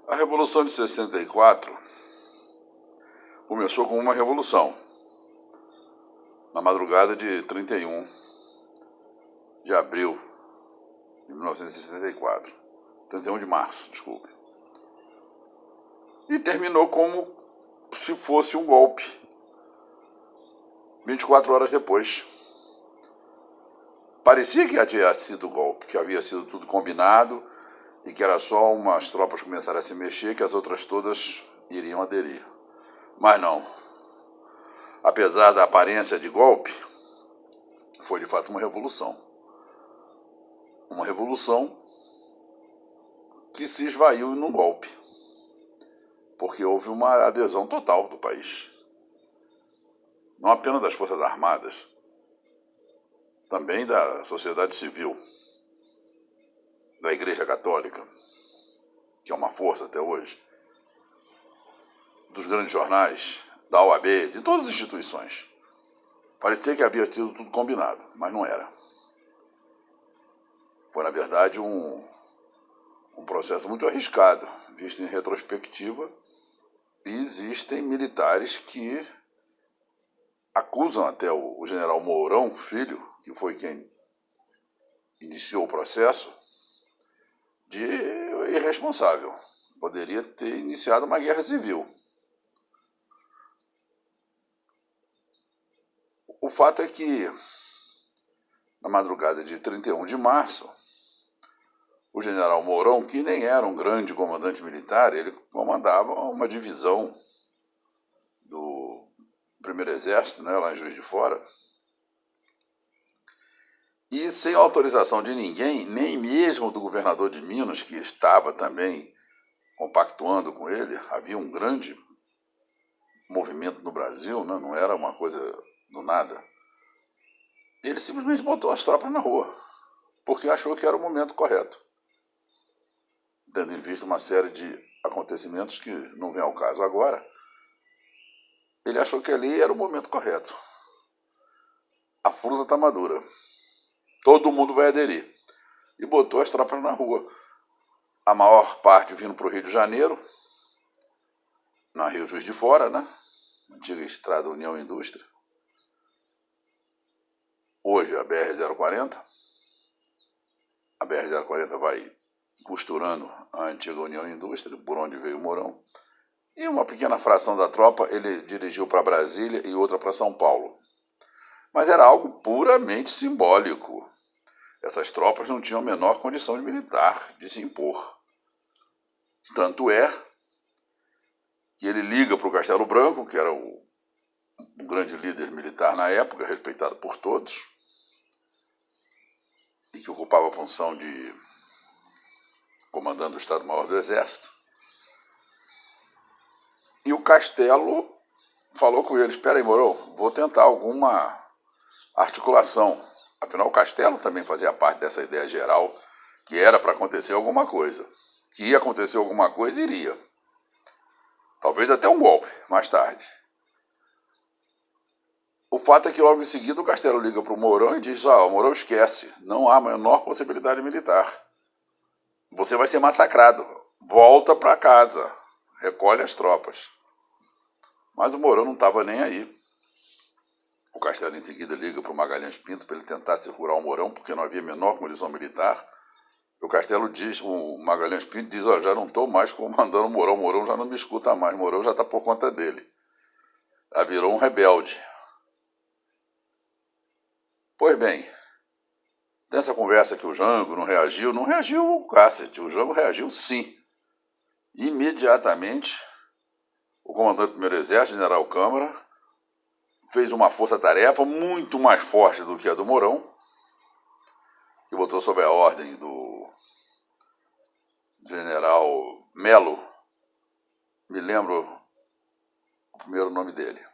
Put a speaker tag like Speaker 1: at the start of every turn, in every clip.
Speaker 1: A Revolução de 64 começou como uma revolução, na madrugada de 31 de abril de 1964. 31 de março, desculpe. E terminou como se fosse um golpe, 24 horas depois. Parecia que havia sido golpe, que havia sido tudo combinado e que era só umas tropas começarem a se mexer que as outras todas iriam aderir. Mas não. Apesar da aparência de golpe, foi de fato uma revolução. Uma revolução que se esvaiu num golpe, porque houve uma adesão total do país. Não apenas das Forças Armadas, também da sociedade civil, da Igreja Católica, que é uma força até hoje, dos grandes jornais, da OAB, de todas as instituições. Parecia que havia sido tudo combinado, mas não era. Foi, na verdade, um processo muito arriscado, visto em retrospectiva, e existem militares que acusam até o general Mourão, filho, que foi quem iniciou o processo, de irresponsável. Poderia ter iniciado uma guerra civil. O fato é que, na madrugada de 31 de março, o general Mourão, que nem era um grande comandante militar, ele comandava uma divisão do Primeiro Exército, lá em Juiz de Fora, e sem autorização de ninguém, nem mesmo do governador de Minas, que estava também compactuando com ele, havia um grande movimento no Brasil, não era uma coisa do nada. Ele simplesmente botou as tropas na rua, porque achou que era o momento correto, tendo em vista uma série de acontecimentos que não vem ao caso agora. Ele achou que ali era o momento correto. A fruta está madura. Todo mundo vai aderir. E botou as tropas na rua. A maior parte vindo para o Rio de Janeiro, na Rio Juiz de Fora, antiga estrada União Indústria. Hoje a BR-040. A BR-040 vai costurando a antiga União Indústria, por onde veio o Mourão. E uma pequena fração da tropa ele dirigiu para Brasília e outra para São Paulo. Mas era algo puramente simbólico. Essas tropas não tinham a menor condição de militar, de se impor. Tanto é que ele liga para o Castelo Branco, que era o grande líder militar na época, respeitado por todos, e que ocupava a função de comandante do Estado-Maior do Exército. E o Castelo falou com ele: espera aí, Mourão, vou tentar alguma articulação. Afinal, o Castelo também fazia parte dessa ideia geral, que era para acontecer alguma coisa. Que ia acontecer alguma coisa, iria. Talvez até um golpe, mais tarde. O fato é que logo em seguida o Castelo liga para o Mourão e diz: o Mourão esquece, não há a menor possibilidade militar. Você vai ser massacrado. Volta para casa. Recolhe as tropas. Mas o Mourão não estava nem aí. O Castelo em seguida liga para o Magalhães Pinto para ele tentar segurar o Mourão, porque não havia a menor condição militar. O Castelo diz, o Magalhães Pinto diz: já não estou mais comandando o Mourão já não me escuta mais, Mourão já está por conta dele. Já virou um rebelde. Pois bem, nessa conversa que o Jango não reagiu o cacete, o Jango reagiu sim. Imediatamente, o comandante do Primeiro Exército, general Câmara, fez uma força-tarefa muito mais forte do que a do Mourão, que botou sob a ordem do general Melo, me lembro o primeiro nome dele.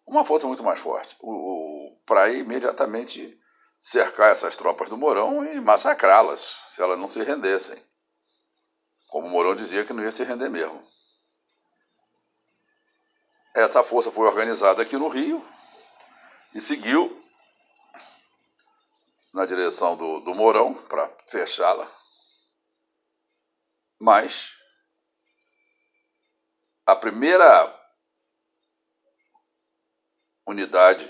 Speaker 1: Uma força muito mais forte, para imediatamente cercar essas tropas do Mourão e massacrá-las, se elas não se rendessem. Como o Mourão dizia que não ia se render mesmo. Essa força foi organizada aqui no Rio e seguiu na direção do Mourão para fechá-la. Mas a primeira unidade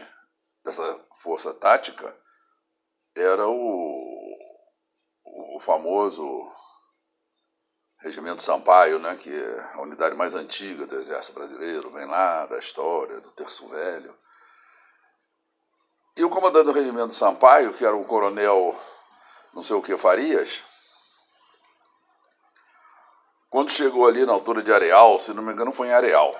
Speaker 1: dessa força tática era o famoso Regimento Sampaio, né, que é a unidade mais antiga do Exército Brasileiro, vem lá da história, do Terço Velho. E o comandante do Regimento Sampaio, que era um coronel não sei o que Farias, quando chegou ali na altura de Areal, se não me engano foi em Areal,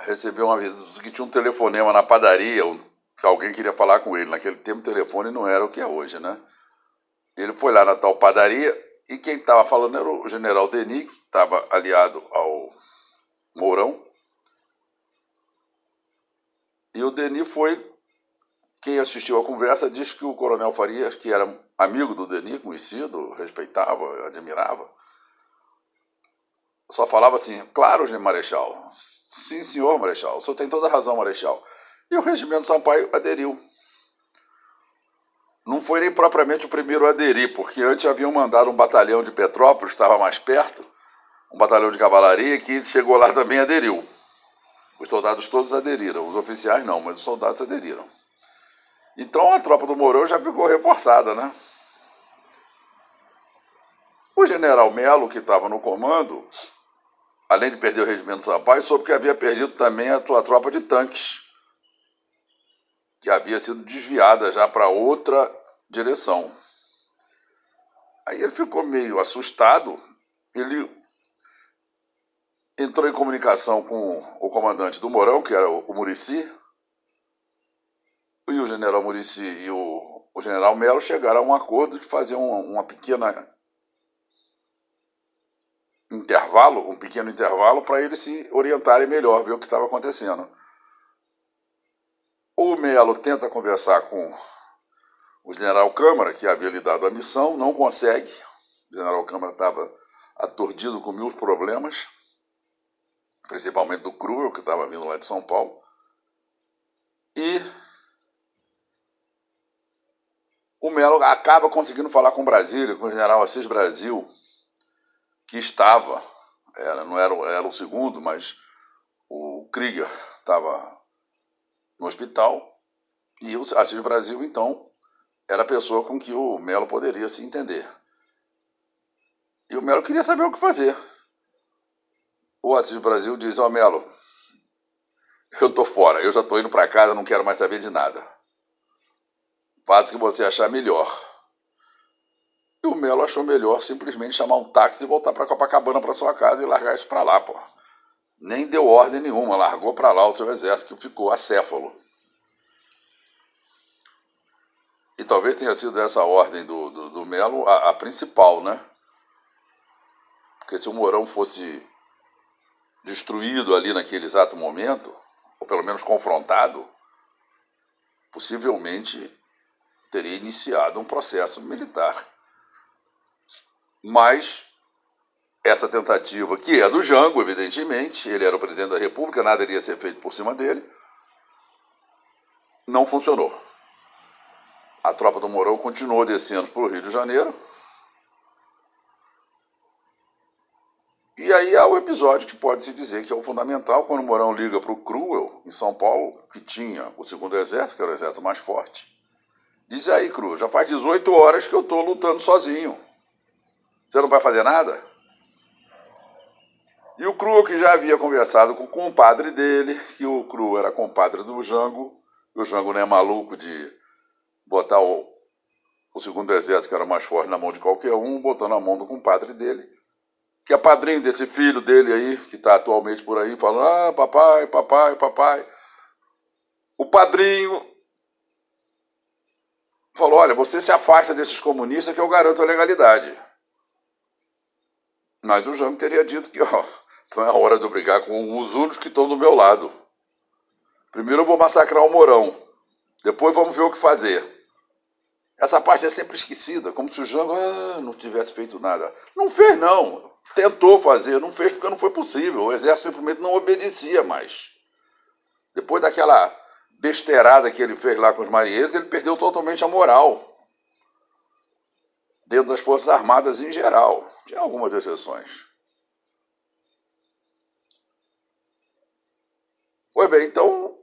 Speaker 1: recebeu uma visita que tinha um telefonema na padaria, que alguém queria falar com ele. Naquele tempo o telefone não era o que é hoje, né? Ele foi lá na tal padaria e quem estava falando era o general Denis, que estava aliado ao Mourão. E o Denis foi, quem assistiu à conversa, disse que o coronel Farias, que era amigo do Denis, conhecido, respeitava, admirava, só falava assim: claro, Marechal, sim senhor Marechal, o senhor tem toda a razão, Marechal. E o Regimento Sampaio aderiu. Não foi nem propriamente o primeiro a aderir, porque antes haviam mandado um batalhão de Petrópolis, estava mais perto, um batalhão de cavalaria, que chegou lá também e aderiu. Os soldados todos aderiram, os oficiais não, mas os soldados aderiram. Então a tropa do Mourão já ficou reforçada, né? O general Melo, que estava no comando, além de perder o Regimento Sampaio, soube que havia perdido também a sua tropa de tanques, que havia sido desviada já para outra direção. Aí ele ficou meio assustado, ele entrou em comunicação com o comandante do Mourão, que era o Muricy, e o general Muricy e o general Melo chegaram a um acordo de fazer uma pequena intervalo, um pequeno intervalo para eles se orientarem melhor, ver o que estava acontecendo. O Melo tenta conversar com o general Câmara, que havia lhe dado a missão, não consegue. O general Câmara estava aturdido com mil problemas, principalmente do Cruel, que estava vindo lá de São Paulo. E o Melo acaba conseguindo falar com Brasília, com o general Assis Brasil, que estava, não era o segundo, mas o Krieger estava no hospital, e o Assis Brasil, então, era a pessoa com que o Melo poderia se entender. E o Melo queria saber o que fazer. O Assis Brasil diz: ó, Melo, eu tô fora, eu já tô indo para casa, não quero mais saber de nada. Faz o que você achar melhor. E o Melo achou melhor simplesmente chamar um táxi e voltar para Copacabana, para sua casa, e largar isso para lá, pô. Nem deu ordem nenhuma, largou para lá o seu exército, que ficou acéfalo. E talvez tenha sido essa ordem do Melo a principal, né? Porque se o Mourão fosse destruído ali naquele exato momento, ou pelo menos confrontado, possivelmente teria iniciado um processo militar. Mas essa tentativa, que é do Jango, evidentemente, ele era o presidente da República, nada iria ser feito por cima dele, não funcionou. A tropa do Mourão continuou descendo para o Rio de Janeiro. E aí há o episódio que pode-se dizer que é o fundamental, quando o Mourão liga para o Cruel, em São Paulo, que tinha o segundo exército, que era o exército mais forte. Diz: aí, Cruel, já faz 18 horas que eu estou lutando sozinho. Você não vai fazer nada? E o Cruel, que já havia conversado com o compadre dele, que o Cruel era compadre do Jango, e o Jango não é maluco de botar o segundo exército, que era mais forte, na mão de qualquer um, botando na mão do compadre dele, que é padrinho desse filho dele aí, que está atualmente por aí, falando: ah, papai, papai, papai. O padrinho falou: olha, você se afasta desses comunistas que eu garanto a legalidade. Mas o Jango teria dito que, ó, não é hora de eu brigar com os únicos que estão do meu lado. Primeiro eu vou massacrar o Mourão, depois vamos ver o que fazer. Essa parte é sempre esquecida, como se o Jango não tivesse feito nada. Não fez, não. Tentou fazer, não fez porque não foi possível. O exército simplesmente não obedecia mais. Depois daquela besteirada que ele fez lá com os marinheiros, ele perdeu totalmente a moral. dentro das Forças Armadas em geral. Tinha algumas exceções. Pois bem, então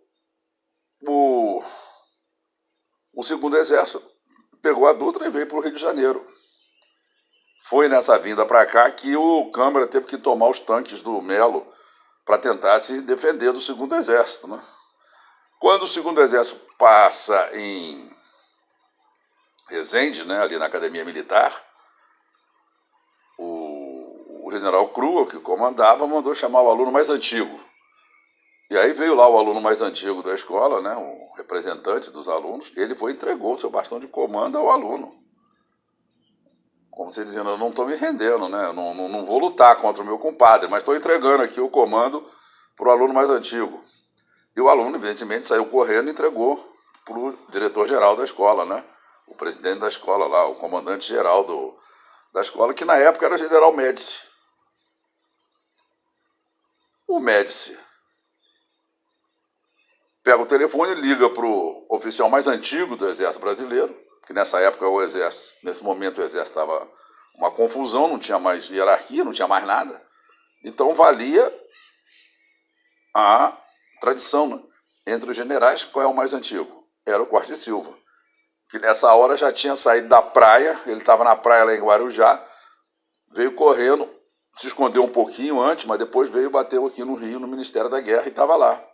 Speaker 1: o segundo exército pegou a Dutra e veio para o Rio de Janeiro. Foi nessa vinda para cá que o Câmara teve que tomar os tanques do Melo para tentar se defender do segundo exército, né? Quando o segundo exército passa em Resende, né, ali na Academia Militar, o general Crua, que comandava, mandou chamar o aluno mais antigo. E aí veio lá o aluno mais antigo da escola, né, o representante dos alunos, ele foi e entregou o seu bastão de comando ao aluno. Como se dizendo, eu não estou me rendendo, né? Eu não vou lutar contra o meu compadre, mas estou entregando aqui o comando para o aluno mais antigo. E o aluno, evidentemente, saiu correndo e entregou para o diretor-geral da escola, né? O presidente da escola lá, o comandante-geral da escola, que na época era o general Médici. O Médici pega o telefone e liga para o oficial mais antigo do Exército Brasileiro, que nessa época o Exército, nesse momento o Exército estava uma confusão, não tinha mais hierarquia, não tinha mais nada. Então valia a tradição, né? Entre os generais, qual é o mais antigo? Era o Costa e Silva, que nessa hora já tinha saído da praia, ele estava na praia lá em Guarujá, veio correndo, se escondeu um pouquinho antes, mas depois veio e bateu aqui no Rio, no Ministério da Guerra, e estava lá.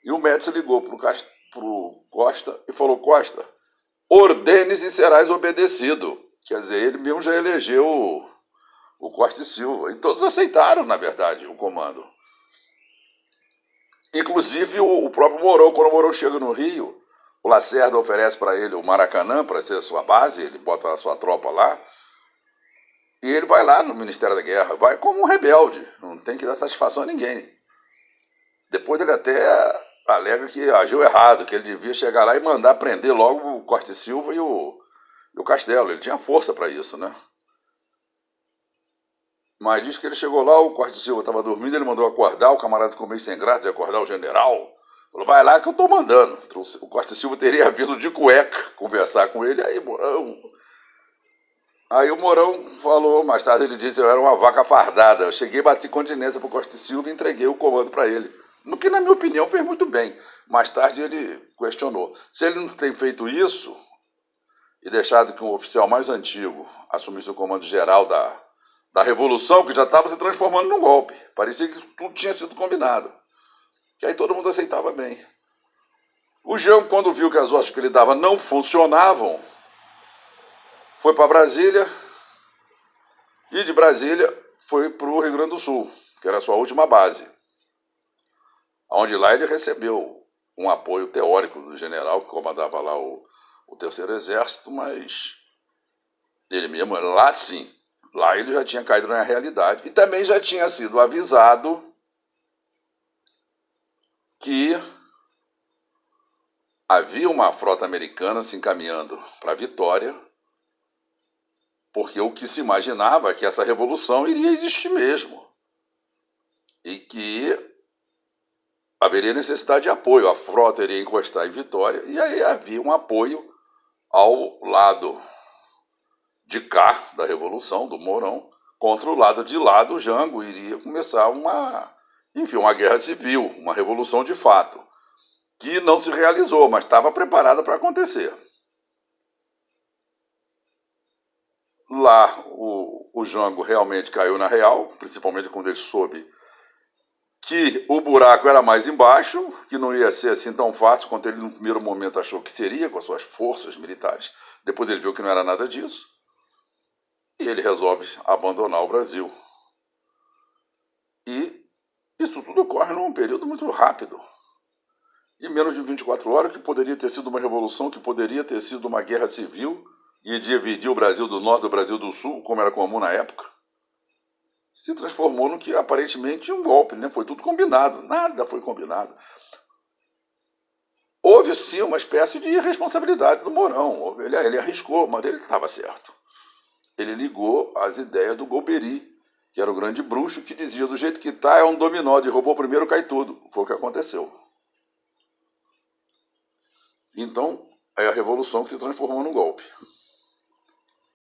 Speaker 1: E o Médici ligou para o Costa e falou, Costa, ordene-se e serás obedecido. Quer dizer, ele mesmo já elegeu o Costa e Silva. E todos aceitaram, na verdade, o comando. Inclusive o próprio Mourão, quando o Mourão chega no Rio, o Lacerda oferece para ele o Maracanã para ser a sua base, ele bota a sua tropa lá, e ele vai lá no Ministério da Guerra, vai como um rebelde, não tem que dar satisfação a ninguém. Depois ele até alega que agiu errado, que ele devia chegar lá e mandar prender logo o Costa e Silva e o Castelo, ele tinha força para isso, né? Mas diz que ele chegou lá, o Costa e Silva estava dormindo, ele mandou acordar, o camarada ficou meio sem graça de acordar o general. Falou, vai lá que eu estou mandando. O Costa e Silva teria vindo de cueca conversar com ele, aí Mourão. Aí o Mourão falou, mais tarde ele disse, eu era uma vaca fardada. Eu cheguei, bati continência para o Costa e Silva e entreguei o comando para ele. No que, na minha opinião, fez muito bem. Mais tarde ele questionou. Se ele não tem feito isso e deixado que um oficial mais antigo assumisse o comando geral da Revolução, que já estava se transformando num golpe. Parecia que tudo tinha sido combinado. Que aí todo mundo aceitava bem. O Jean, quando viu que as ordens que ele dava não funcionavam, foi para Brasília e de Brasília foi para o Rio Grande do Sul, que era a sua última base. Onde lá ele recebeu um apoio teórico do general que comandava lá o Terceiro Exército, mas ele mesmo, lá sim, lá ele já tinha caído na realidade e também já tinha sido avisado que havia uma frota americana se encaminhando para Vitória, porque o que se imaginava é que essa revolução iria existir mesmo e que haveria necessidade de apoio, a frota iria encostar em Vitória e aí havia um apoio ao lado de cá da Revolução, do Mourão, contra o lado de lá do Jango, iria começar uma guerra civil, uma revolução de fato, que não se realizou, mas estava preparada para acontecer. Lá o Jango realmente caiu na real, principalmente quando ele soube que o buraco era mais embaixo, que não ia ser assim tão fácil quanto ele no primeiro momento achou que seria, com as suas forças militares. Depois ele viu que não era nada disso. E ele resolve abandonar o Brasil. E isso tudo ocorre num período muito rápido. Em menos de 24 horas, que poderia ter sido uma revolução, que poderia ter sido uma guerra civil, e dividir o Brasil do Norte do Brasil do Sul, como era comum na época, se transformou no que aparentemente um golpe, né? Foi tudo combinado, nada foi combinado. Houve sim uma espécie de irresponsabilidade do Mourão, ele arriscou, mas ele estava certo. Ele ligou às ideias do Golbery, que era o grande bruxo, que dizia, do jeito que está é um dominó, de roubou primeiro, cai tudo. Foi o que aconteceu. Então, é a revolução que se transformou num golpe.